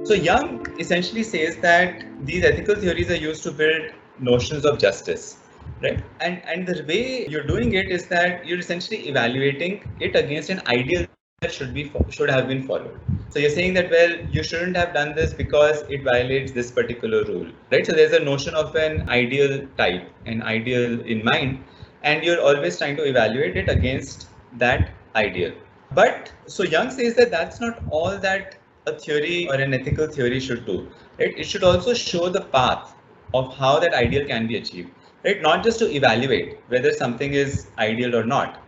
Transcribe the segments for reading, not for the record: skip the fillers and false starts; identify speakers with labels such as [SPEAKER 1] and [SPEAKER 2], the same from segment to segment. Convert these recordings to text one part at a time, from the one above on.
[SPEAKER 1] So Young essentially says that these ethical theories are used to build notions of justice, right? And the way you're doing it is that you're essentially evaluating it against an ideal that should have been followed. So you're saying that, well, you shouldn't have done this because it violates this particular rule, right? So there's a notion of an ideal type, an ideal in mind, and you're always trying to evaluate it against that ideal. But so Young says that that's not all that a theory or an ethical theory should do, right? It should also show the path of how that ideal can be achieved, right? Not just to evaluate whether something is ideal or not,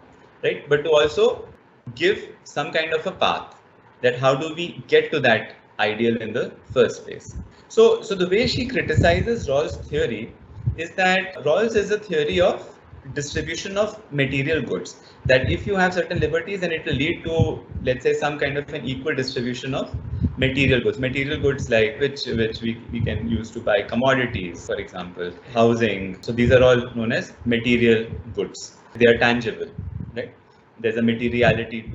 [SPEAKER 1] right? But to also give some kind of a path that how do we get to that ideal in the first place. So the way she criticizes Rawls' theory is that Rawls is a theory of distribution of material goods. That if you have certain liberties, then it will lead to, let's say, some kind of an equal distribution of material goods. Material goods like which we can use to buy commodities, for example, housing. So these are all known as material goods. They are tangible, right? There's a materiality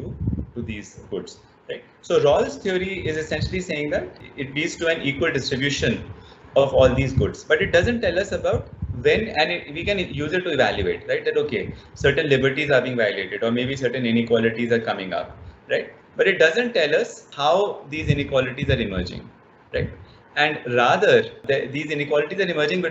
[SPEAKER 1] to these goods, right? So Rawls' theory is essentially saying that it leads to an equal distribution of all these goods, but it doesn't tell us about when, and we can use it to evaluate, right? That okay, certain liberties are being violated, or maybe certain inequalities are coming up, right? But it doesn't tell us how these inequalities are emerging, right? And rather, these inequalities are emerging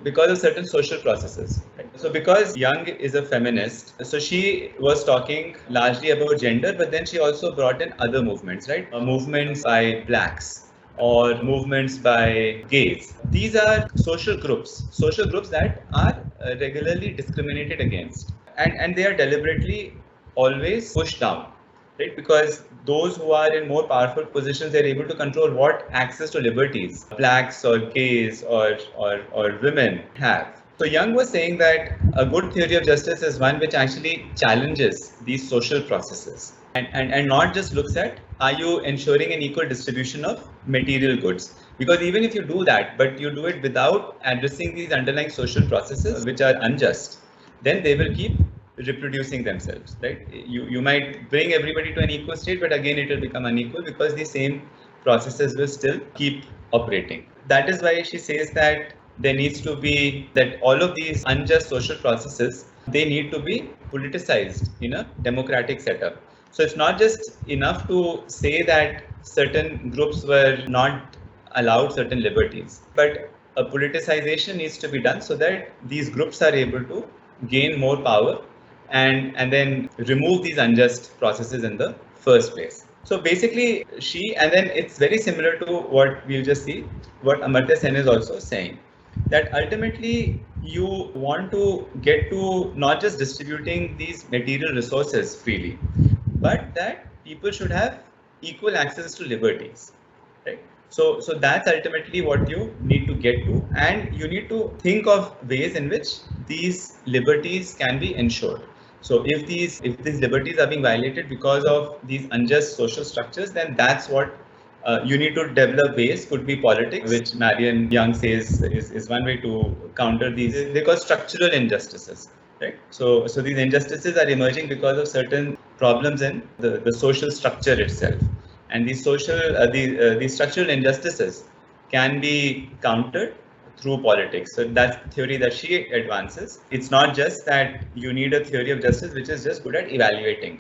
[SPEAKER 1] because of certain social processes. Right? So because Young is a feminist, so she was talking largely about gender, but then she also brought in other movements, right? Movements by blacks or movements by gays. These are social groups that are regularly discriminated against, and they are deliberately always pushed down, right? Because those who are in more powerful positions, they're able to control what access to liberties blacks or gays or women have. So Young was saying that a good theory of justice is one which actually challenges these social processes and not just looks at are you ensuring an equal distribution of material goods. Because even if you do that, but you do it without addressing these underlying social processes which are unjust, then they will keep reproducing themselves, right? You might bring everybody to an equal state, but again it will become unequal because the same processes will still keep operating. That is why she says that there needs to be that all of these unjust social processes, they need to be politicized in a democratic setup. So it's not just enough to say that certain groups were not allowed certain liberties, but a politicization needs to be done so that these groups are able to gain more power and then remove these unjust processes in the first place. So basically, and then it's very similar to what we'll just see, what Amartya Sen is also saying, that ultimately you want to get to not just distributing these material resources freely, but that people should have equal access to liberties, right? So that's ultimately what you need to get to, and you need to think of ways in which these liberties can be ensured. So if these liberties are being violated because of these unjust social structures, then that's what you need to develop ways. Could be politics, which Marion Young says is one way to counter these. They're called structural injustices, right? So these injustices are emerging because of certain problems in the social structure itself, and these these structural injustices can be countered through politics. So that's the theory that she advances. It's not just that you need a theory of justice which is just good at evaluating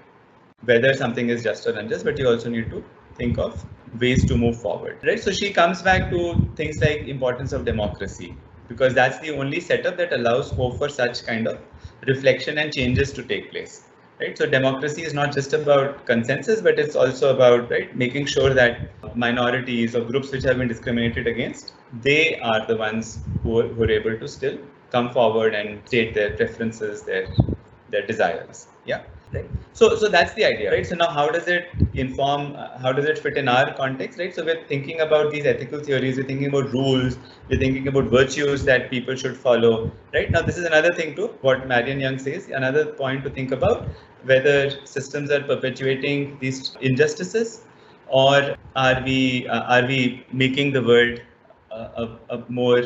[SPEAKER 1] whether something is just or unjust, but you also need to think of ways to move forward, right? So she comes back to things like importance of democracy, because that's the only setup that allows hope for such kind of reflection and changes to take place, right? So democracy is not just about consensus, but it's also about, right, making sure that minorities or groups which have been discriminated against, they are the ones who are able to still come forward and state their preferences, their desires. Yeah. Right. So that's the idea, right? So now how does it inform, how does it fit in our context, right? So we're thinking about these ethical theories, we're thinking about rules, we're thinking about virtues that people should follow, right? Now this is another thing too, what Marion Young says, another point to think about, whether systems are perpetuating these injustices, or are we making the world a more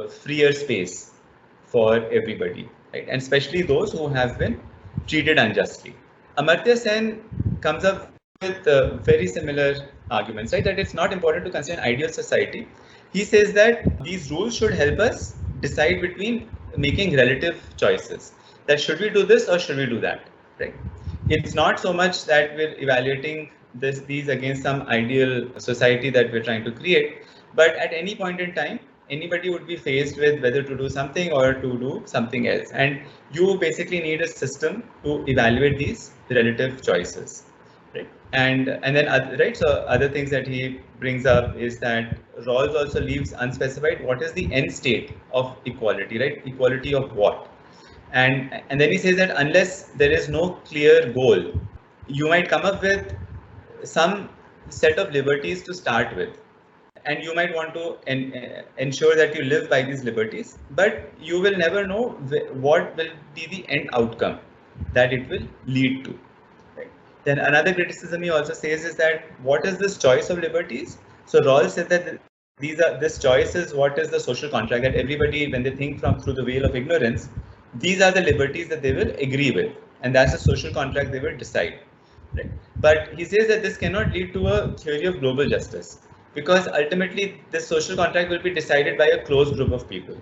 [SPEAKER 1] freer space for everybody, right? And especially those who have been treated unjustly. Amartya Sen comes up with very similar arguments, right? That it's not important to consider an ideal society. He says that these rules should help us decide between making relative choices. That should we do this or should we do that, right? It's not so much that we're evaluating these against some ideal society that we're trying to create, but at any point in time, anybody would be faced with whether to do something or to do something else, and you basically need a system to evaluate these relative choices, right? And then right, so other things that he brings up is that Rawls also leaves unspecified what is the end state of equality, right? Equality of what? And then he says that unless there is no clear goal, you might come up with some set of liberties to start with, and you might want to ensure that you live by these liberties, but you will never know what will be the end outcome that it will lead to. Right? Then another criticism he also says is that what is this choice of liberties? So Rawls said that this choice is what is the social contract that everybody, when they think from through the veil of ignorance, these are the liberties that they will agree with, and that's the social contract they will decide. Right? But he says that this cannot lead to a theory of global justice, because ultimately this social contract will be decided by a closed group of people.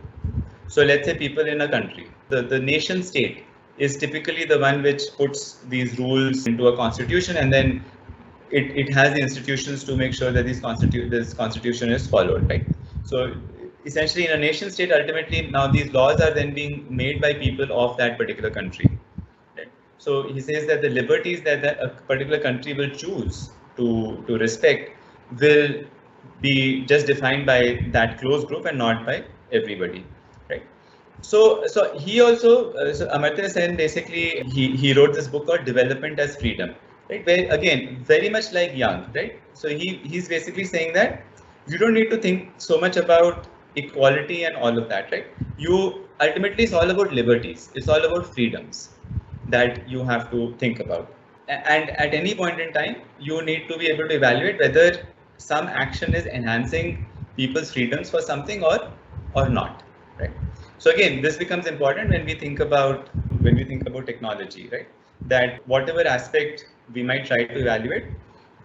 [SPEAKER 1] So let's say people in a country, the nation state is typically the one which puts these rules into a constitution, and then it has the institutions to make sure that this constitution is followed, right? So essentially in a nation state, ultimately now these laws are then being made by people of that particular country. Right? So he says that the liberties that a particular country will choose to respect will be just defined by that close group and not by everybody, right? So he also, so Amartya Sen basically, he wrote this book called Development as Freedom, right? Where again, very much like Young, right? So he's basically saying that you don't need to think so much about equality and all of that, right? You ultimately, it's all about liberties. It's all about freedoms that you have to think about. And at any point in time, you need to be able to evaluate whether some action is enhancing people's freedoms for something or not, right? So again, this becomes important when we think about technology, right? That whatever aspect we might try to evaluate,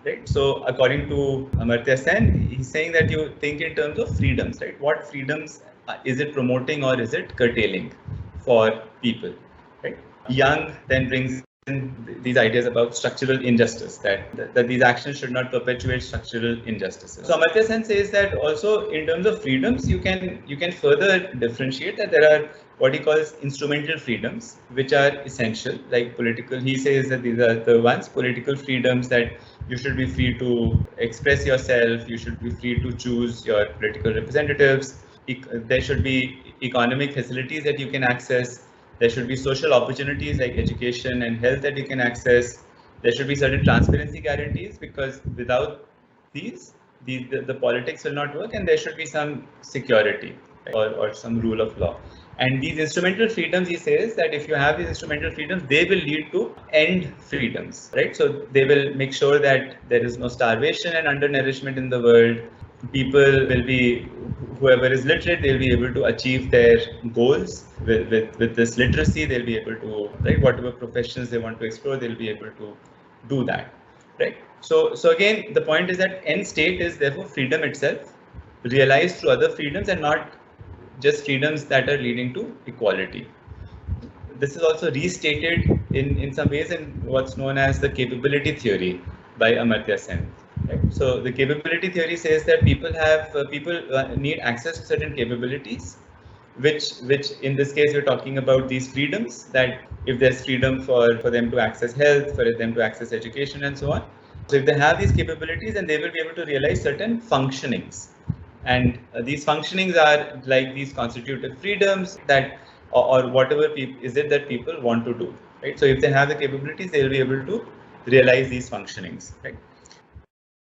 [SPEAKER 1] right? So according to Amartya Sen, he's saying that you think in terms of freedoms, right? What freedoms is it promoting or is it curtailing for people, right? Young then brings in these ideas about structural injustice, that these actions should not perpetuate structural injustices. So Amartya Sen says that also in terms of freedoms, you can further differentiate that there are what he calls instrumental freedoms, which are essential, like political. He says that these are the ones, political freedoms, that you should be free to express yourself, you should be free to choose your political representatives. There should be economic facilities that you can access. There should be social opportunities like education and health that you can access. There should be certain transparency guarantees, because without these, the politics will not work, and there should be some security, right? or some rule of law. And these instrumental freedoms, he says that if you have these instrumental freedoms, they will lead to end freedoms, right? So they will make sure that there is no starvation and undernourishment in the world. People will be, whoever is literate, they'll be able to achieve their goals with this literacy. They'll be able to, right, whatever professions they want to explore, they'll be able to do that, right? So again, the point is that end state is therefore freedom itself, realized through other freedoms and not just freedoms that are leading to equality. This is also restated in some ways in what's known as the capability theory by Amartya Sen. Right? So the capability theory says that people need access to certain capabilities, which in this case we're talking about these freedoms, that if there's freedom for them to access health, for them to access education and so on. So if they have these capabilities, then they will be able to realize certain functionings. And these functionings are like these constitutive freedoms that, or whatever is it that people want to do, right? So if they have the capabilities, they will be able to realize these functionings, right?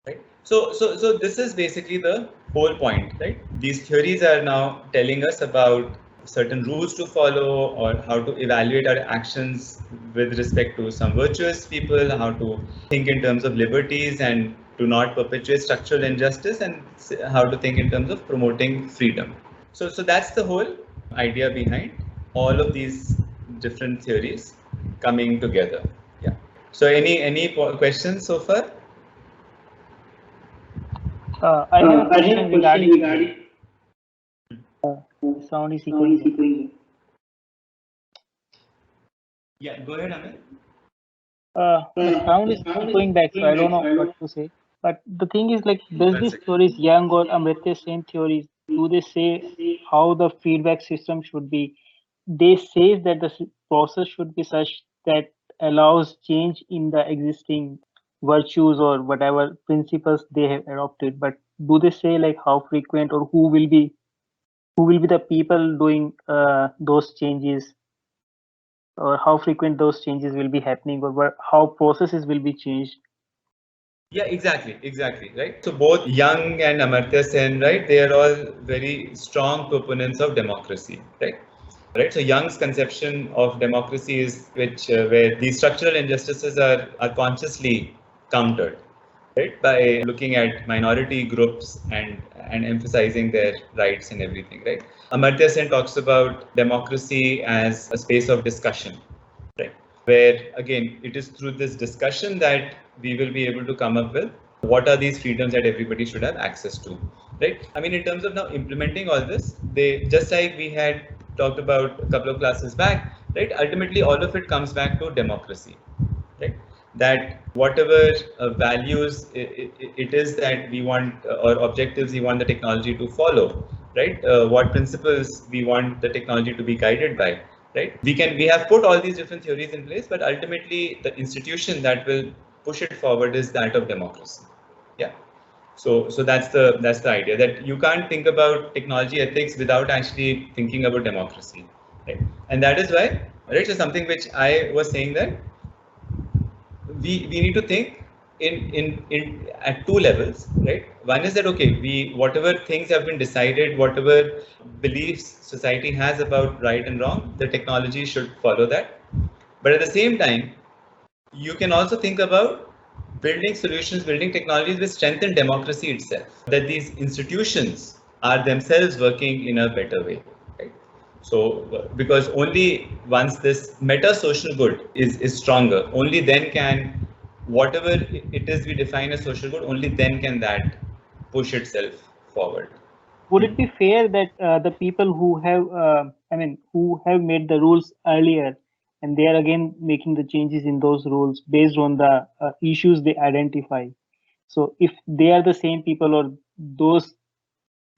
[SPEAKER 1] Right. So this is basically the whole point, right? These theories are now telling us about certain rules to follow, or how to evaluate our actions with respect to some virtuous people, how to think in terms of liberties and to not perpetuate structural injustice, and how to think in terms of promoting freedom. So that's the whole idea behind all of these different theories coming together. Yeah. So any questions so far?
[SPEAKER 2] I have a
[SPEAKER 3] I have
[SPEAKER 2] question
[SPEAKER 3] a question
[SPEAKER 2] regarding
[SPEAKER 3] regarding
[SPEAKER 2] sound is
[SPEAKER 3] sound
[SPEAKER 2] echoing
[SPEAKER 3] is
[SPEAKER 2] here.
[SPEAKER 3] echoing.
[SPEAKER 1] Yeah, go ahead, Amit.
[SPEAKER 2] The sound
[SPEAKER 3] The
[SPEAKER 2] is
[SPEAKER 3] sound is
[SPEAKER 2] echoing back, so
[SPEAKER 3] echoing
[SPEAKER 2] I don't
[SPEAKER 3] back, so
[SPEAKER 2] know
[SPEAKER 3] I
[SPEAKER 2] what
[SPEAKER 3] don't.
[SPEAKER 2] to say. But the thing is, like, does
[SPEAKER 1] One
[SPEAKER 2] these
[SPEAKER 1] second.
[SPEAKER 2] theories, Young or Amartya Sen theories, do they say how the feedback system should be? They say that the process should be such that allows change in the existing virtues or whatever principles they have adopted. But do they say like how frequent or who will be the people doing those changes, or how frequent those changes will be happening, or how processes will be changed?
[SPEAKER 1] Yeah, exactly, right? So both Young and Amartya Sen, right, they are all very strong proponents of democracy, right? Right. So Young's conception of democracy is where these structural injustices are consciously countered, right, by looking at minority groups and emphasizing their rights and everything, right? Amartya Sen talks about democracy as a space of discussion, right? Where again, it is through this discussion that we will be able to come up with what are these freedoms that everybody should have access to, right? I mean, in terms of now implementing all this, they just like we had talked about a couple of classes back, right? Ultimately, all of it comes back to democracy, right? That whatever values it is that we want or objectives we want the technology to follow, right? What principles we want the technology to be guided by, right? We have put all these different theories in place, but ultimately the institution that will push it forward is that of democracy. Yeah. So that's the idea, that you can't think about technology ethics without actually thinking about democracy, right? And that is why, right? So something which I was saying, that we need to think in at two levels, right? One is that okay, we whatever things have been decided, whatever beliefs society has about right and wrong, the technology should follow that. But at the same time, you can also think about building solutions, building technologies which strengthen democracy itself, that these institutions are themselves working in a better way, right? So, because only once this meta social good is stronger, only then can whatever it is we define as social good, only then can that push itself forward.
[SPEAKER 2] Would it be fair that the people who have, who have made the rules earlier, and they are again making the changes in those rules based on the issues they identify? So, if they are the same people, or those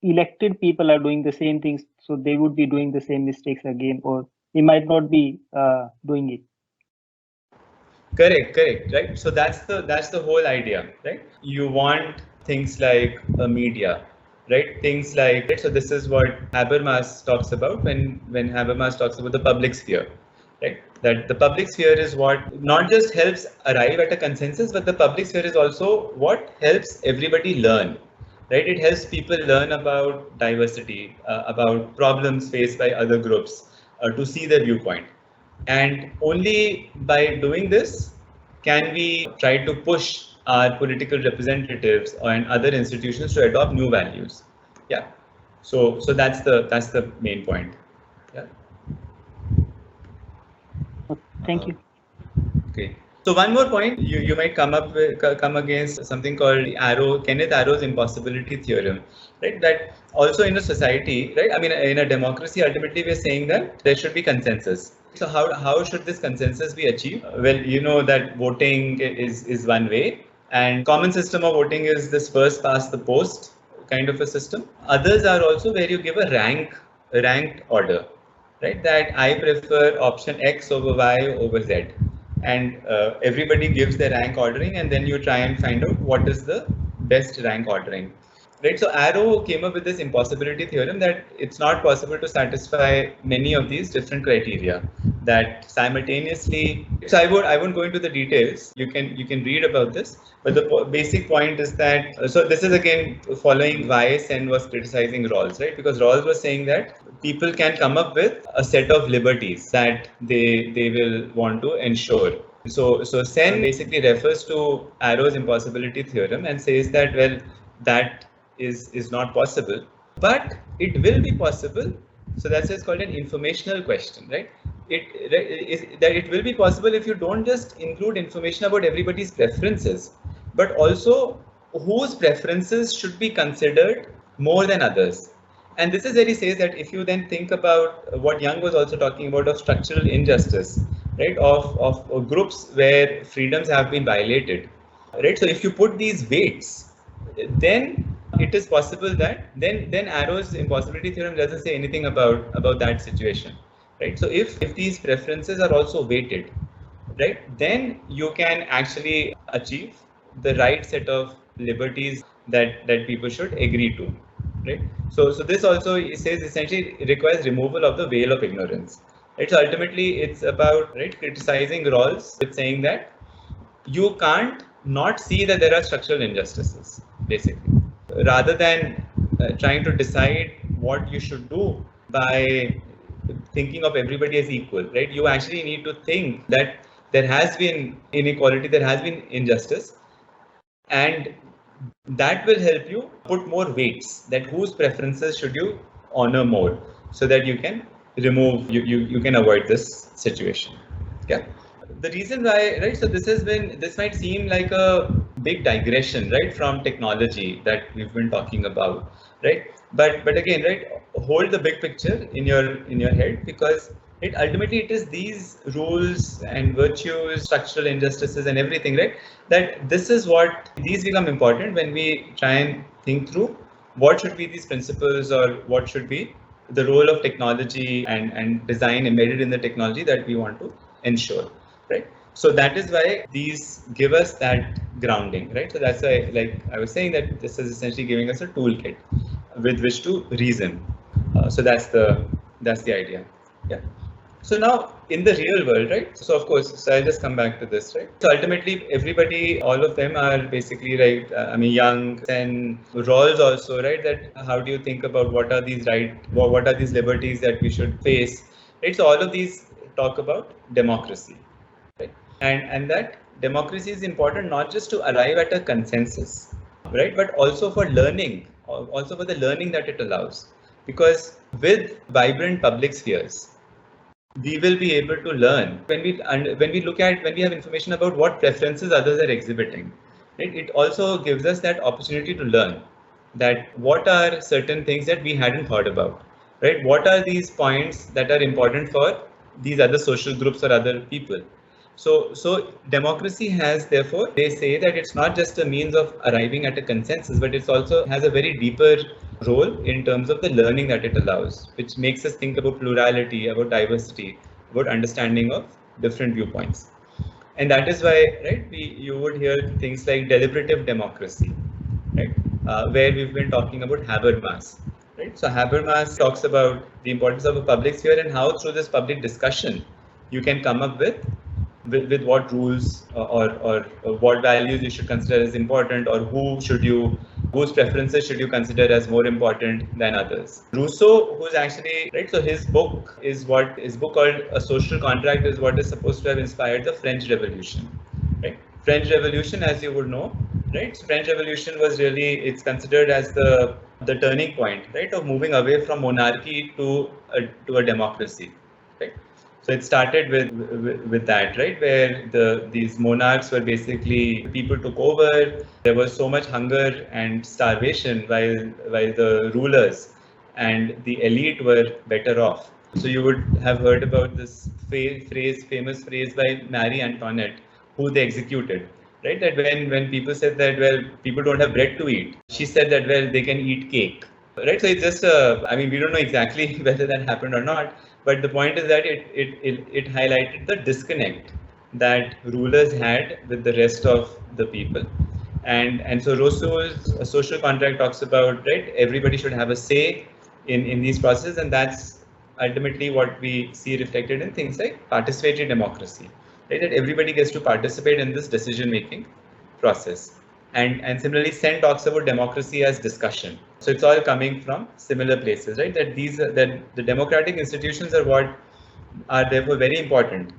[SPEAKER 2] elected people are doing the same things, so they would be doing the same mistakes again, or they might not be doing it.
[SPEAKER 1] Correct, right? So that's the whole idea, right? You want things like a media, right? Things like, right? So this is what Habermas talks about when Habermas talks about the public sphere, right? That the public sphere is what not just helps arrive at a consensus, but the public sphere is also what helps everybody learn, right? It helps people learn about diversity, about problems faced by other groups, to see their viewpoint. And only by doing this can we try to push our political representatives and other institutions to adopt new values. Yeah. So that's the main point. Yeah.
[SPEAKER 2] Thank you.
[SPEAKER 1] Okay. So one more point, you might come against something called Kenneth Arrow's impossibility theorem, right? That also in a society, right? I mean, in a democracy, ultimately we're saying that there should be consensus. So how should this consensus be achieved? Well, you know that voting is one way, and common system of voting is this first past the post kind of a system. Others are also where you give a ranked order, right? That I prefer option X over Y over Z, and everybody gives their rank ordering, and then you try and find out what is the best rank ordering, right? So Arrow came up with this impossibility theorem, that it's not possible to satisfy many of these different criteria, that simultaneously. So I won't go into the details, you can read about this, but the basic point is that, so this is again following why Sen was criticizing Rawls, right? Because Rawls was saying that people can come up with a set of liberties that they will want to ensure. So Sen basically refers to Arrow's impossibility theorem and says that, well, that is not possible, but it will be possible. So that's what's called an informational question, right? It will be possible if you don't just include information about everybody's preferences, but also whose preferences should be considered more than others. And this is where he says that if you then think about what Young was also talking about of structural injustice, right, of groups where freedoms have been violated, right? So if you put these weights, then it is possible that then Arrow's impossibility theorem doesn't say anything about that situation, right? So if these preferences are also weighted, right, then you can actually achieve the right set of liberties that people should agree to, right? So this also says essentially it requires removal of the veil of ignorance, right? So ultimately it's about, right, criticizing Rawls with saying that you can't not see that there are structural injustices, basically, rather than trying to decide what you should do by thinking of everybody as equal, right? You actually need to think that there has been inequality, there has been injustice, and that will help you put more weights that whose preferences should you honor more, so that you can you can avoid this situation. Yeah, the reason why, right, so this might seem like a big digression, right, from technology that we've been talking about, right, but again, right, hold the big picture in your head, because ultimately it is these rules and virtues, structural injustices and everything, right, that this is what these become important when we try and think through what should be these principles, or what should be the role of technology and design embedded in the technology that we want to ensure, right? So that is why these give us that grounding, right? So that's why, like I was saying, that this is essentially giving us a toolkit with which to reason. So that's the idea. Yeah. So now in the real world, right? So of course, so I'll just come back to this, right? So ultimately, everybody, all of them are basically, right. I mean, Young and Rawls also, right? That how do you think about what are these what are these liberties that we should face, right? So all of these talk about democracy, right? And that democracy is important not just to arrive at a consensus, right? But also for learning, also for the learning that it allows, because with vibrant public spheres, we will be able to learn when we look at, when we have information about what preferences others are exhibiting, right? It also gives us that opportunity to learn that what are certain things that we hadn't thought about, right? What are these points that are important for these other social groups or other people? So democracy has, therefore, they say that it's not just a means of arriving at a consensus, but it also has a very deeper role in terms of the learning that it allows, which makes us think about plurality, about diversity, about understanding of different viewpoints. And that is why, right, you would hear things like deliberative democracy, right, where we've been talking about Habermas, right? So Habermas talks about the importance of a public sphere and how through this public discussion you can come up with what rules, or what values you should consider as important, or whose preferences should you consider as more important than others. Rousseau, who's actually, right, so his book called A Social Contract is what is supposed to have inspired the French Revolution, right? French Revolution, as you would know, right? So French Revolution was really, it's considered as the turning point, right, of moving away from monarchy to a democracy, right? So it started with that, right, where these monarchs were basically, people took over. There was so much hunger and starvation while the rulers and the elite were better off. So you would have heard about this famous phrase by Marie Antoinette, who they executed, right? That when people said that, well, people don't have bread to eat, she said that, well, they can eat cake, right? So it's just I mean, we don't know exactly whether that happened or not, but the point is that it highlighted the disconnect that rulers had with the rest of the people. And so Rousseau's social contract talks about, right, everybody should have a say in these processes, and that's ultimately what we see reflected in things like participatory democracy, right? That everybody gets to participate in this decision making process. And similarly, Sen talks about democracy as discussion. So it's all coming from similar places, right? That the democratic institutions are what are therefore very important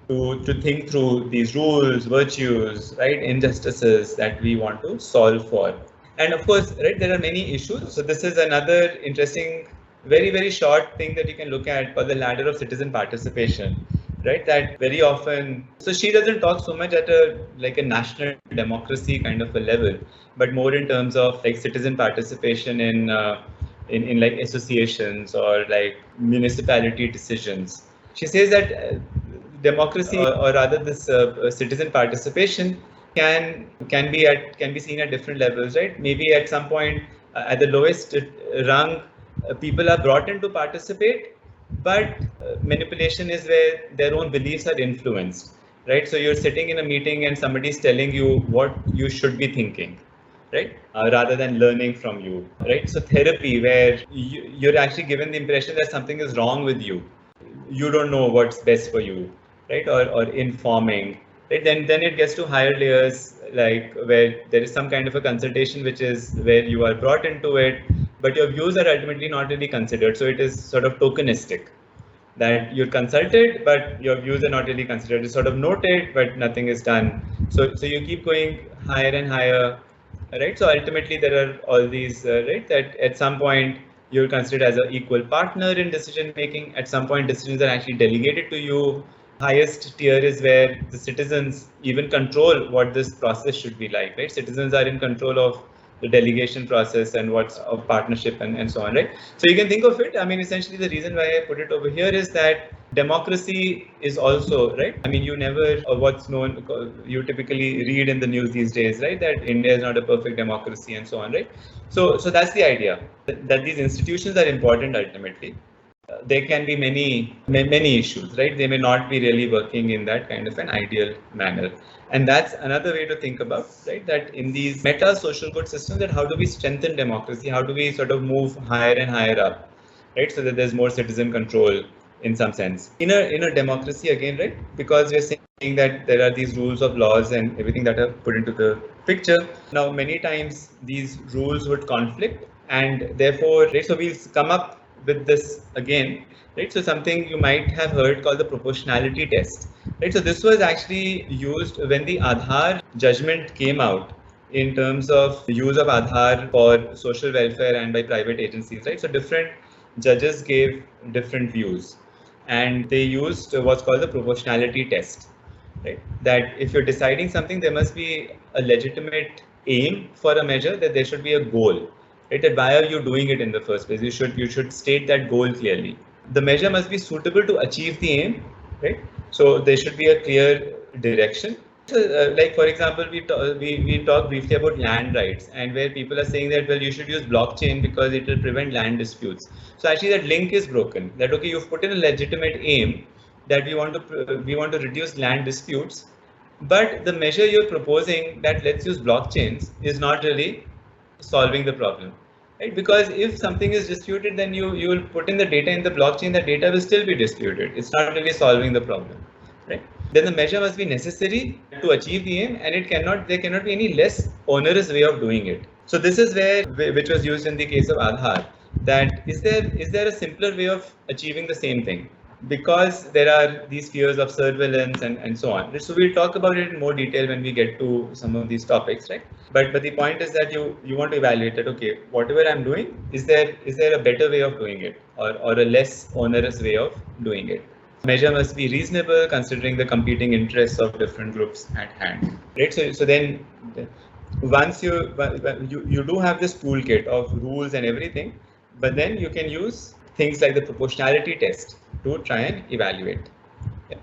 [SPEAKER 1] to think through these rules, virtues, right, injustices that we want to solve for. And of course, right, there are many issues. So this is another interesting, very, very short thing that you can look at, called the ladder of citizen participation, right? That very often, so she doesn't talk so much at a national democracy kind of a level, but more in terms of like citizen participation in like associations or like municipality decisions. She says that democracy, or rather this citizen participation can be seen at different levels, right? Maybe at some point at the lowest rung, people are brought in to participate, but manipulation is where their own beliefs are influenced, right? So you're sitting in a meeting and somebody's telling you what you should be thinking, right? Rather than learning from you, right? So therapy, where you're actually given the impression that something is wrong with you, you don't know what's best for you, right? Or informing, right? Then it gets to higher layers, like where there is some kind of a consultation, which is where you are brought into it, but your views are ultimately not really considered. So it is sort of tokenistic, that you're consulted, but your views are not really considered. It's sort of noted, but nothing is done. So you keep going higher and higher, right? So ultimately, there are all these, right? That at some point you're considered as an equal partner in decision making. At some point, decisions are actually delegated to you. Highest tier is where the citizens even control what this process should be like, right? Citizens are in control of the delegation process and what's of partnership and so on, right? So you can think of it, I mean, essentially the reason why I put it over here is that democracy is also, right? I mean, you never, what's known, you typically read in the news these days, right? That India is not a perfect democracy and so on, right? So that's the idea, that these institutions are important ultimately. There can be many issues, right? They may not be really working in that kind of an ideal manner. And that's another way to think about, right? That in these meta social good systems, that how do we strengthen democracy? How do we sort of move higher and higher up, right? So that there's more citizen control in some sense. In a democracy again, right? Because we're saying that there are these rules of laws and everything that are put into the picture. Now, many times these rules would conflict, and therefore, right, so we'll come up with this again, right? So something you might have heard called the proportionality test, right? So this was actually used when the Aadhaar judgment came out in terms of use of Aadhaar for social welfare and by private agencies, right? So different judges gave different views, and they used what's called the proportionality test, right? That if you're deciding something, there must be a legitimate aim for a measure, that there should be a goal, right? That why are you doing it in the first place? You should state that goal clearly. The measure must be suitable to achieve the aim, right? So there should be a clear direction. So, like for example, we talked briefly about land rights, and where people are saying that, well, you should use blockchain because it will prevent land disputes. So actually, that link is broken. That okay, you've put in a legitimate aim that we want to reduce land disputes, but the measure you're proposing that let's use blockchains is not really solving the problem, right? Because if something is disputed, then you will put in the data in the blockchain, the data will still be disputed. It's not really solving the problem, right? Then the measure must be necessary to achieve the aim, and there cannot be any less onerous way of doing it. So this is where, which was used in the case of Aadhaar, that is there a simpler way of achieving the same thing? Because there are these fears of surveillance and so on. So we'll talk about it in more detail when we get to some of these topics, right? But the point is that you want to evaluate that, okay, whatever I'm doing, is there a better way of doing it, or a less onerous way of doing it? Measure must be reasonable considering the competing interests of different groups at hand, right? So then once you do have this toolkit of rules and everything, but then you can use things like the proportionality test to try and evaluate. Yeah.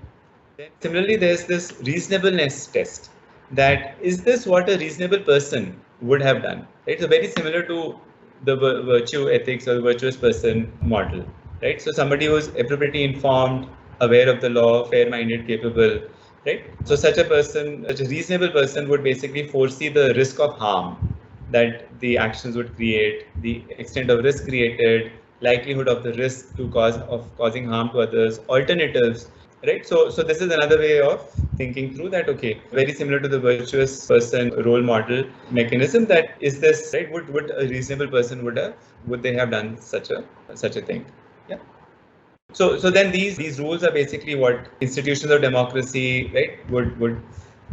[SPEAKER 1] Then similarly, there's this reasonableness test, that is this what a reasonable person would have done, right? So very similar to the virtue ethics or the virtuous person model, right? So somebody who's appropriately informed, aware of the law, fair-minded, capable, right? So such a reasonable person would basically foresee the risk of harm that the actions would create, the extent of risk created, likelihood of the risk to causing harm to others, alternatives, right? So this is another way of thinking through that. Okay, very similar to the virtuous person role model mechanism. That is this, right? Would a reasonable person would they have done such a thing? Yeah. So then these rules are basically what institutions of democracy, right, would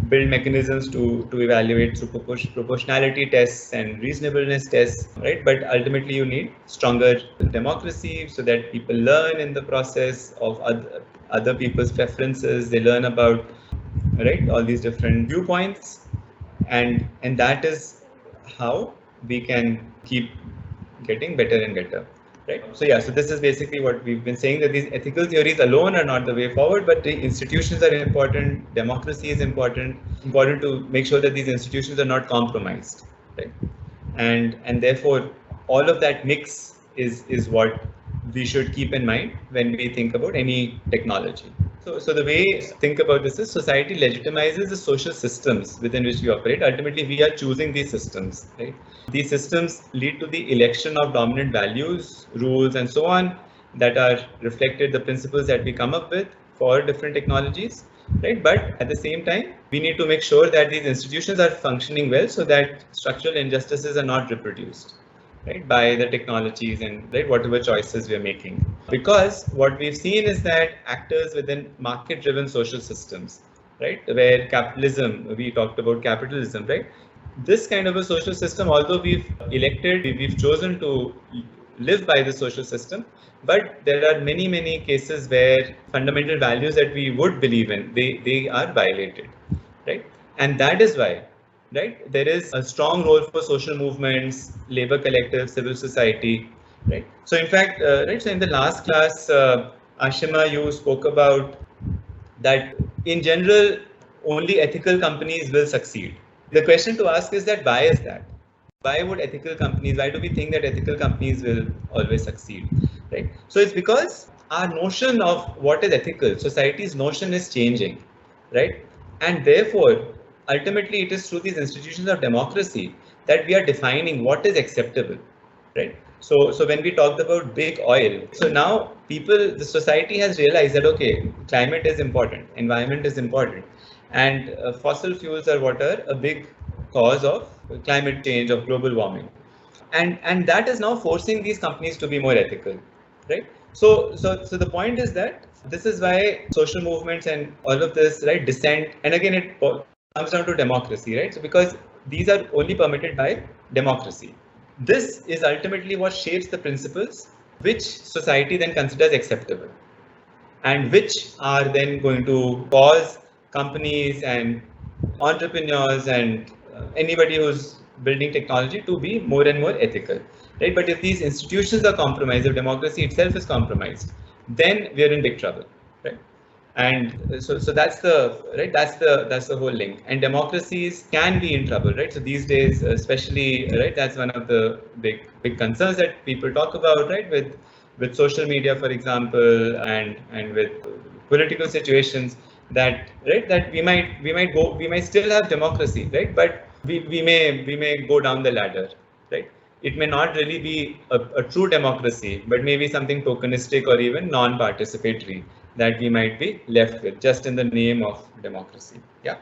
[SPEAKER 1] build mechanisms to evaluate through proportionality tests and reasonableness tests, right? But ultimately you need stronger democracy so that people learn in the process of other people's preferences. They learn about, right, all these different viewpoints, and that is how we can keep getting better and better, right? So yeah, so this is basically what we've been saying, that these ethical theories alone are not the way forward, but the institutions are important, democracy is important to make sure that these institutions are not compromised, right? And therefore all of that mix is what we should keep in mind when we think about any technology. So the way think about this is society legitimizes the social systems within which we operate. Ultimately, we are choosing these systems, right? These systems lead to the election of dominant values, rules, and so on that are reflected the principles that we come up with for different technologies, right? But at the same time, we need to make sure that these institutions are functioning well so that structural injustices are not reproduced, right, by the technologies and, right, whatever choices we're making. Because what we've seen is that actors within market-driven social systems, right, where capitalism, we talked about capitalism, right? This kind of a social system, although we've chosen to live by the social system, but there are many cases where fundamental values that we would believe in, they are violated, right? And that is why, right, there is a strong role for social movements, labor collectives, civil society, right? So in fact, right, so in the last class, Ashima, you spoke about that in general, only ethical companies will succeed. The question to ask is that why is that? Why would ethical companies, why do we think that ethical companies will always succeed, right? So it's because our notion of what is ethical, society's notion is changing, right? And therefore, ultimately, it is through these institutions of democracy that we are defining what is acceptable, right? So when we talked about big oil, so now the society has realized that, okay, climate is important, environment is important, and fossil fuels are what are a big cause of climate change, of global warming, and that is now forcing these companies to be more ethical, right? So the point is that this is why social movements and all of this, right, dissent, and again it comes down to democracy, right? So because these are only permitted by democracy, this is ultimately what shapes the principles which society then considers acceptable, and which are then going to cause companies and entrepreneurs and anybody who's building technology to be more and more ethical, right? But if these institutions are compromised, if democracy itself is compromised, then we are in big trouble, right? And so that's the right, that's the whole link. And democracies can be in trouble, right? So these days, especially, right, that's one of the big concerns that people talk about, right, with social media, for example, and with political situations, that, right, that we might still have democracy, right, but we may go down the ladder, right? It may not really be a true democracy, but maybe something tokenistic or even non-participatory that we might be left with just in the name of democracy. Yeah.